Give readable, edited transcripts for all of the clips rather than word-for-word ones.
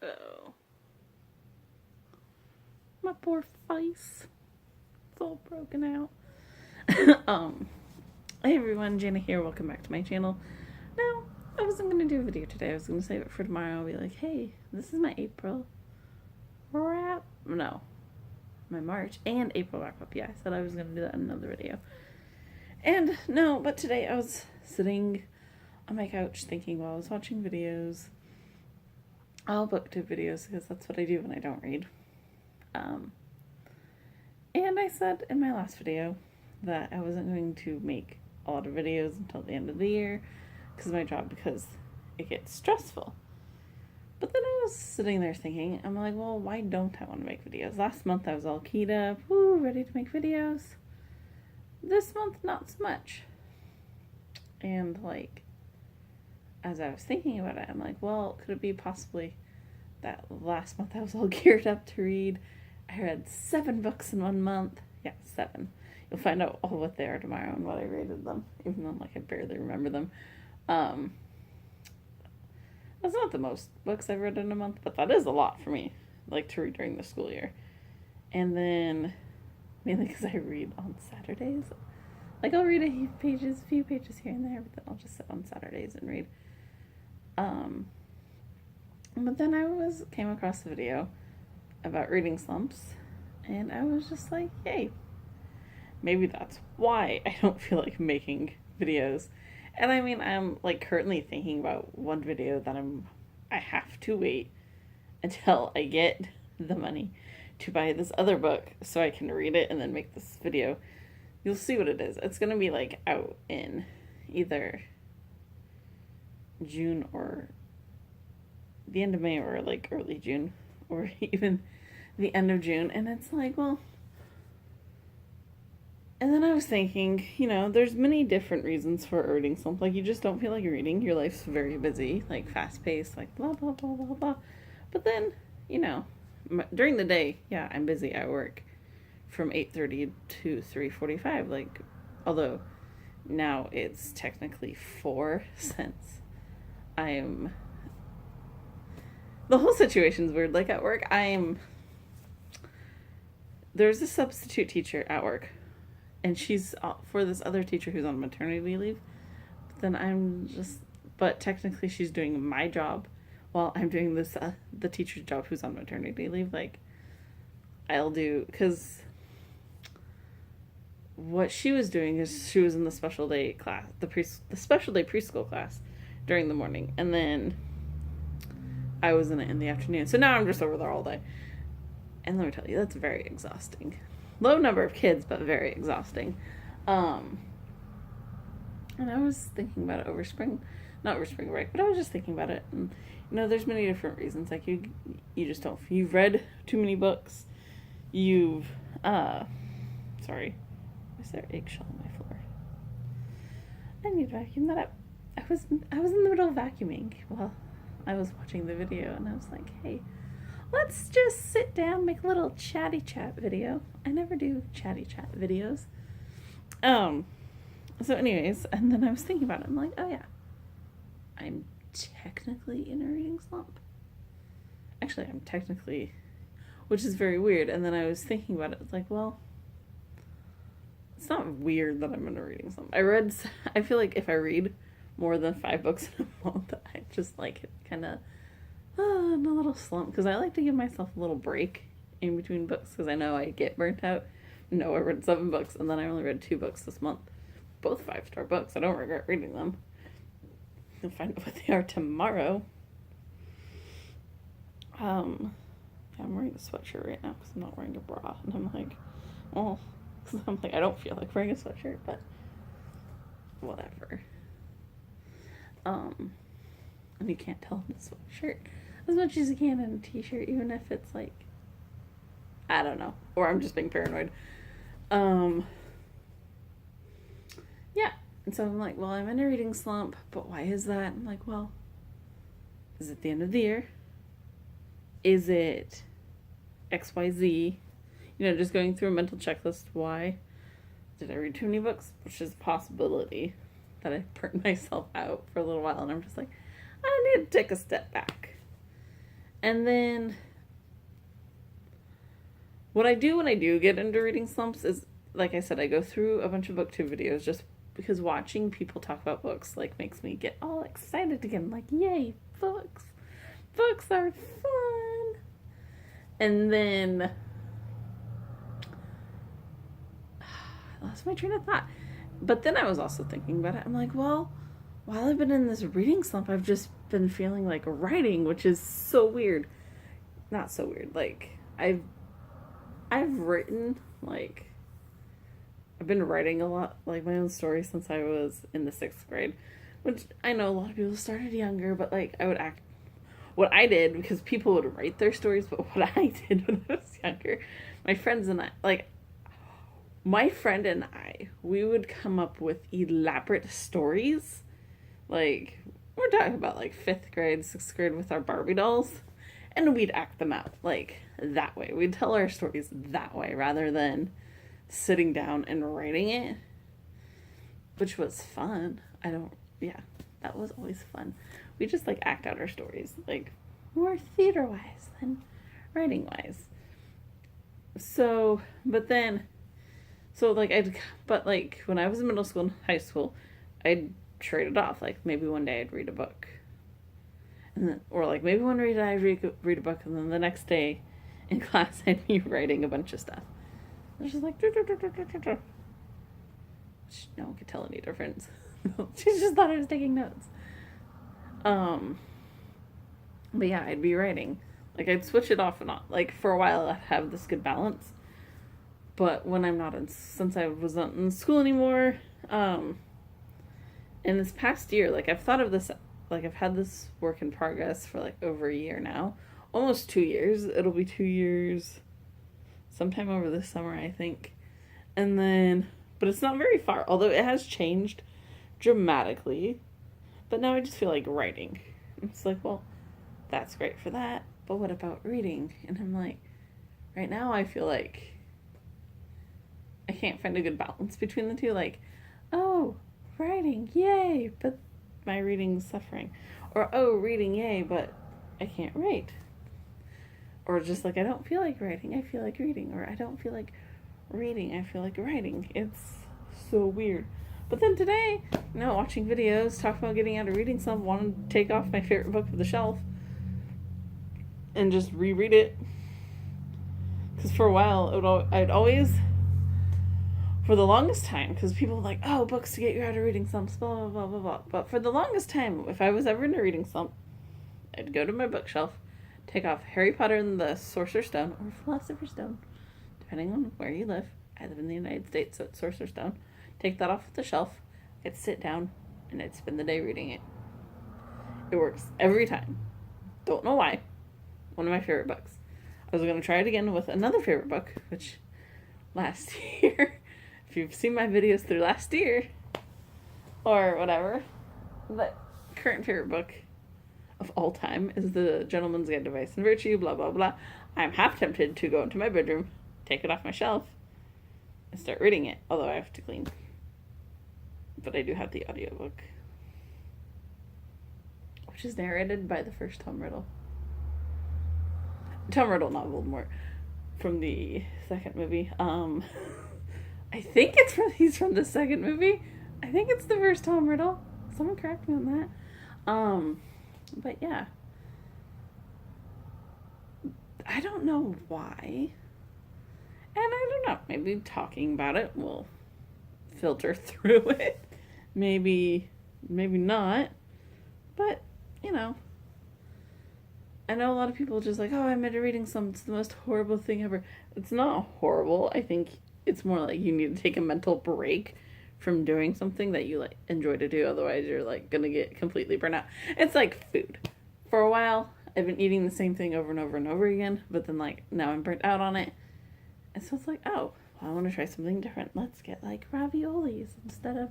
Oh. My poor face. It's all broken out. Hey everyone, Jana here. Welcome back to my channel. Now, I wasn't going to do a video today. I was going to save it for tomorrow. I'll be like, hey, this is my April wrap. No. My March and April wrap up. Yeah, I said I was going to do that in another video. And no, but today I was sitting on my couch thinking while I was watching videos. I'll booktube videos because that's what I do when I don't read. And I said in my last video that I wasn't going to make a lot of videos until the end of the year because of my job, because it gets stressful. But then I was sitting there thinking, I'm like, well, why don't I want to make videos? Last month I was all keyed up, woo, ready to make videos. This month, not so much. And like, as I was thinking about it, I'm like, well, could it be possibly that last month I was all geared up to read? I read 7 books in 1 month. Yeah, 7. You'll find out all what they are tomorrow and what I rated them, even though like I barely remember them. That's not the most books I've read in a month, but that is a lot for me, like to read during the school year. And then, mainly because I read on Saturdays. Like I'll read a few pages here and there, but then I'll just sit on Saturdays and read. But then I came across a video about reading slumps, and I was just like, yay, maybe that's why I don't feel like making videos. And I mean, I'm like currently thinking about one video that I have to wait until I get the money to buy this other book so I can read it and then make this video. You'll see what it is. It's gonna be like out in either June or the end of May or like early June or even the end of June. And it's like, well, and then I was thinking, you know, there's many different reasons for a reading slump. Like, you just don't feel like reading. Your life's very busy, like fast-paced, like blah, blah, blah, blah, blah. But then, you know, during the day, yeah, I'm busy at work from 8:30 to 3:45. Like, although now it's technically 4 since the whole situation's weird. Like, at work, there's a substitute teacher at work, and she's for this other teacher who's on maternity leave. But then but technically she's doing my job while I'm doing this, the teacher's job who's on maternity leave. Like, because what she was doing is she was in the special day class, the special day preschool class during the morning, and then I was in it in the afternoon. So now I'm just over there all day. And let me tell you, that's very exhausting. Low number of kids, but very exhausting. And I was thinking about it not over spring break, but I was just thinking about it. And, you know, there's many different reasons. Like, you just don't, you've read too many books. Sorry. Is there eggshell on my floor? I need to vacuum that up. I was in the middle of vacuuming while I was watching the video, and I was like, hey, let's just sit down, make a little chatty chat video. I never do chatty chat videos. So anyways, and then I was thinking about it. I'm like, oh yeah, I'm technically in a reading slump. Actually, I'm technically, which is very weird. And then I was thinking about it. It's like, well, it's not weird that I'm in a reading slump. I feel like if I read more than 5 books in a month, I just like kind of in a little slump, because I like to give myself a little break in between books, because I know I get burnt out. No, I read 7 books, and then I only read 2 books this month. Both 5-star books. I don't regret reading them. You'll find out what they are tomorrow. I'm wearing a sweatshirt right now because I'm not wearing a bra, and I'm like, well, because I'm like, I don't feel like wearing a sweatshirt, but whatever. And you can't tell in a sweatshirt as much as you can in a t-shirt, even if it's like, I don't know, or I'm just being paranoid. Yeah, and so I'm like, well, I'm in a reading slump, but why is that? I'm like, well, is it the end of the year? Is it XYZ? You know, just going through a mental checklist. Why? Did I read too many books? Which is a possibility that I burnt myself out for a little while, and I'm just like, I need to take a step back. And then what I do when I do get into reading slumps is, like I said, I go through a bunch of booktube videos just because watching people talk about books like makes me get all excited again. Like, yay, books! Books are fun! And then I lost my train of thought. But then I was also thinking about it. I'm like, well, while I've been in this reading slump, I've just been feeling like writing, which is so weird. Not so weird. Like, I've written, like, I've been writing a lot, like, my own stories since I was in the 6th grade, which I know a lot of people started younger, but, like, I would act, what I did, because people would write their stories, but what I did when I was younger, my friends and I, like, my friend and I, we would come up with elaborate stories, like, we're talking about, like, 5th grade, 6th grade with our Barbie dolls, and we'd act them out, like, that way. We'd tell our stories that way, rather than sitting down and writing it, which was fun. That was always fun. We just, like, act out our stories, like, more theater-wise than writing-wise. So, but like, when I was in middle school and high school, I'd trade it off. Like, maybe one day I'd read a book. And then, or, like, maybe one day I'd read a book, and then the next day in class I'd be writing a bunch of stuff. It's just like, no one could tell any difference. She just thought I was taking notes. But yeah, I'd be writing. Like, I'd switch it off and on. Like, for a while I'd have this good balance. But when I'm not since I wasn't in school anymore, in this past year, like, I've thought of this, like, I've had this work in progress for, like, over a year now. Almost 2 years. It'll be 2 years sometime over this summer, I think. And then, but it's not very far, although it has changed dramatically. But now I just feel like writing. It's like, well, that's great for that, but what about reading? And I'm like, right now I feel like I can't find a good balance between the two. Like, oh, writing, yay, but my reading's suffering. Or, oh, reading, yay, but I can't write. Or just like, I don't feel like writing, I feel like reading. Or I don't feel like reading, I feel like writing. It's so weird. But then today, watching videos, talking about getting out of reading slump, wanted to take off my favorite book off the shelf and just reread it. Because for a while, I'd always, for the longest time, because people were like, oh, books to get you out of reading slumps, blah, blah, blah, blah, blah. But for the longest time, if I was ever in a reading slump, I'd go to my bookshelf, take off Harry Potter and the Sorcerer's Stone, or Philosopher's Stone, depending on where you live. I live in the United States, so it's Sorcerer's Stone. Take that off the shelf, I'd sit down, and I'd spend the day reading it. It works every time. Don't know why. One of my favorite books. I was going to try it again with another favorite book, which last year, if you've seen my videos through last year, or whatever, the current favorite book of all time is The Gentleman's Guide to Vice and Virtue, blah, blah, blah. I'm half tempted to go into my bedroom, take it off my shelf, and start reading it, although I have to clean. But I do have the audiobook, which is narrated by the first Tom Riddle. Tom Riddle, not Voldemort, from the second movie. I think he's from the second movie. I think it's the first Tom Riddle. Someone correct me on that. But yeah. I don't know why. And I don't know, maybe talking about it will filter through it. Maybe not. But, I know a lot of people just like, oh, I'm at a reading slump. It's the most horrible thing ever. It's not horrible. I think it's more like you need to take a mental break from doing something that you like enjoy to do. Otherwise, you're like going to get completely burnt out. It's like food. For a while, I've been eating the same thing over and over and over again. But then like now I'm burnt out on it. And so it's like, oh, well, I want to try something different. Let's get like raviolis instead of,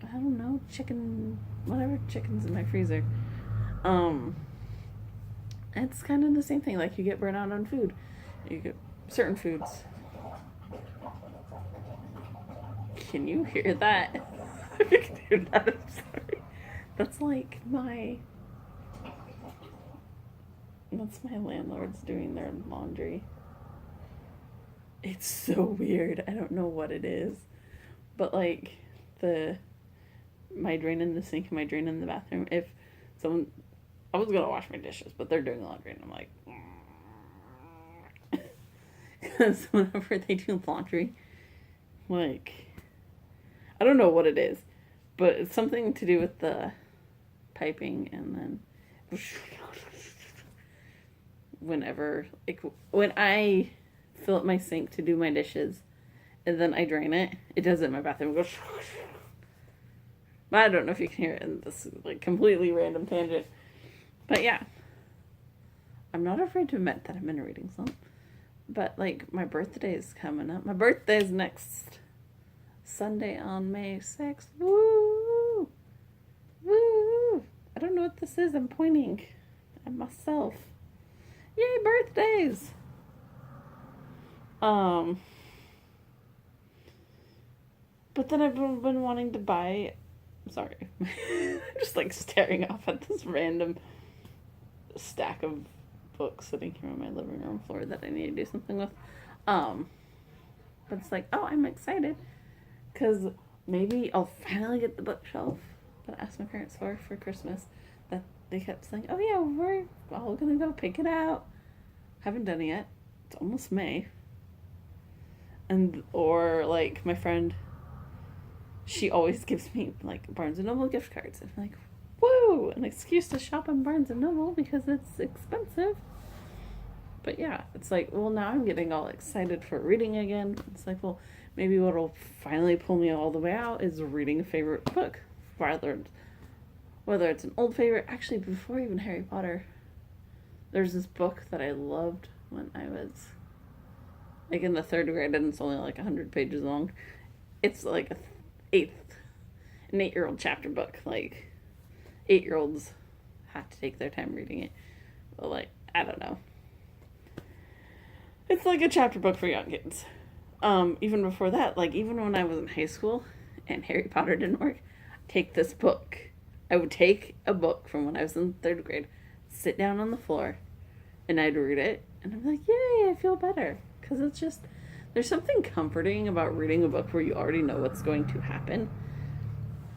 I don't know, chicken's in my freezer. It's kind of the same thing. Like you get burnt out on food. You get certain foods. Can you hear that? I can hear that. I'm sorry. That's like my That's my landlord's doing their laundry. It's so weird. I don't know what it is. But like my drain in the sink and my drain in the bathroom, if someone, I was gonna wash my dishes, but they're doing laundry and I'm like, because whenever they do laundry, like, I don't know what it is, but it's something to do with the piping, and then whenever, like, when I fill up my sink to do my dishes, and then I drain it, it does it in my bathroom. It goes, I don't know if you can hear it in this, like, completely random tangent. But yeah, I'm not afraid to admit that I'm in a reading slump. But, like, my birthday is coming up. My birthday is next Sunday on May 6th. Woo! Woo! I don't know what this is. I'm pointing at myself. Yay, birthdays! But then I've been wanting to buy... Sorry. I'm just, like, staring off at this random stack of books sitting here on my living room floor that I need to do something with. But it's like, oh, I'm excited because maybe I'll finally get the bookshelf that I asked my parents for Christmas, that they kept saying, oh yeah, we're all gonna go pick it out. Haven't done it yet. It's almost May. Or like my friend, she always gives me like Barnes & Noble gift cards. I'm like, woo, an excuse to shop on Barnes & Noble because it's expensive. But yeah, it's like, well, now I'm getting all excited for reading again. It's like, well, maybe what'll finally pull me all the way out is reading a favorite book. Whether it's an old favorite. Actually, before even Harry Potter, there's this book that I loved when I was like in the 3rd grade, and it's only like 100 pages long. It's like an 8-year-old chapter book. Like, 8-year-olds have to take their time reading it. But like, I don't know. It's like a chapter book for young kids. Even before that, like even when I was in high school and Harry Potter didn't work, I'd take this book. I would take a book from when I was in 3rd grade, sit down on the floor, and I'd read it, and I'm like, yay, I feel better. Because it's just, there's something comforting about reading a book where you already know what's going to happen.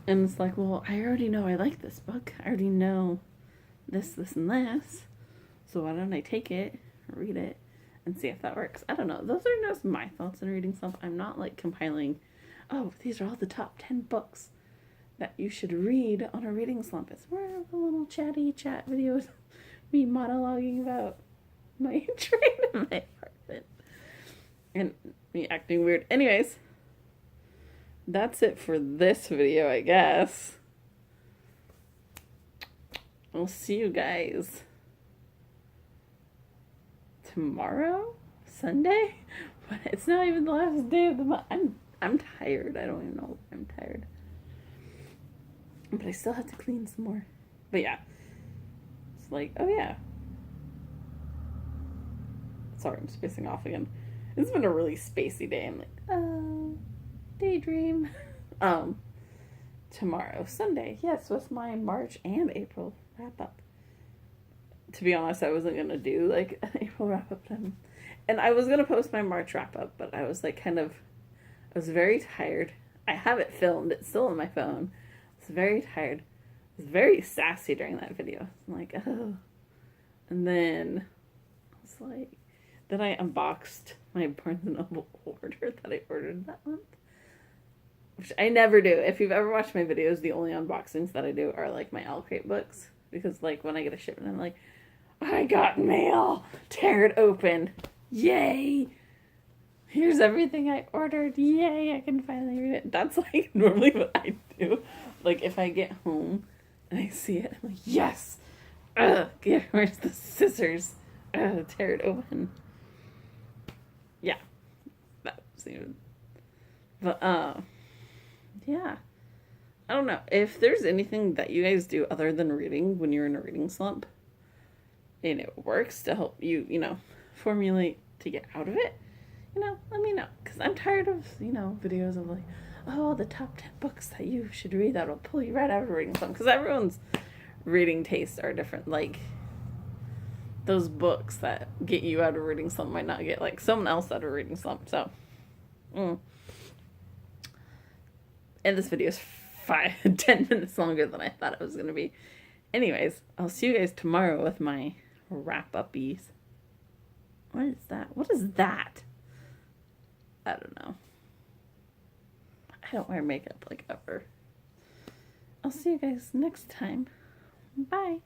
And it's like, well, I already know I like this book. I already know this, and this. So why don't I take it, read it, and see if that works. I don't know. Those are just my thoughts on Reading Slump. I'm not like compiling, oh, these are all the top 10 books that you should read on a Reading Slump. It's more of a little chatty chat videos, me monologuing about my train in my apartment and me acting weird. Anyways, that's it for this video, I guess. I'll see you guys tomorrow, Sunday. It's not even the last day of the month. I'm tired. I don't even know. I'm tired, but I still have to clean some more. But yeah, it's like, oh yeah. Sorry, I'm spacing off again. It's been a really spacey day. I'm like, oh, daydream. Tomorrow, Sunday, yes, with my March and April wrap up. To be honest, I wasn't gonna do like an April wrap up, and I was gonna post my March wrap up, but I was like I was very tired. I have it filmed; it's still on my phone. I was very tired. I was very sassy during that video. I'm like, oh, and then I was like, then I unboxed my Barnes & Noble order that I ordered that month, which I never do. If you've ever watched my videos, the only unboxings that I do are like my Owl Crate books, because like when I get a shipment, I'm like, I got mail! Tear it open! Yay! Here's everything I ordered! Yay! I can finally read it. That's like normally what I do. Like if I get home and I see it, I'm like, yes! Ugh! Where's the scissors? Ugh! Tear it open. Yeah. That was even... But, yeah. I don't know. If there's anything that you guys do other than reading when you're in a reading slump, and it works to help you, formulate to get out of it, let me know. Because I'm tired of, videos of like, oh, the top 10 books that you should read that'll pull you right out of a reading slump. Because everyone's reading tastes are different. Like, those books that get you out of reading slump might not get like someone else out of reading slump. So, and this video is 10 minutes longer than I thought it was going to be. Anyways, I'll see you guys tomorrow with my wrap-uppies. What is that? What is that? I don't know. I don't wear makeup like ever. I'll see you guys next time. Bye.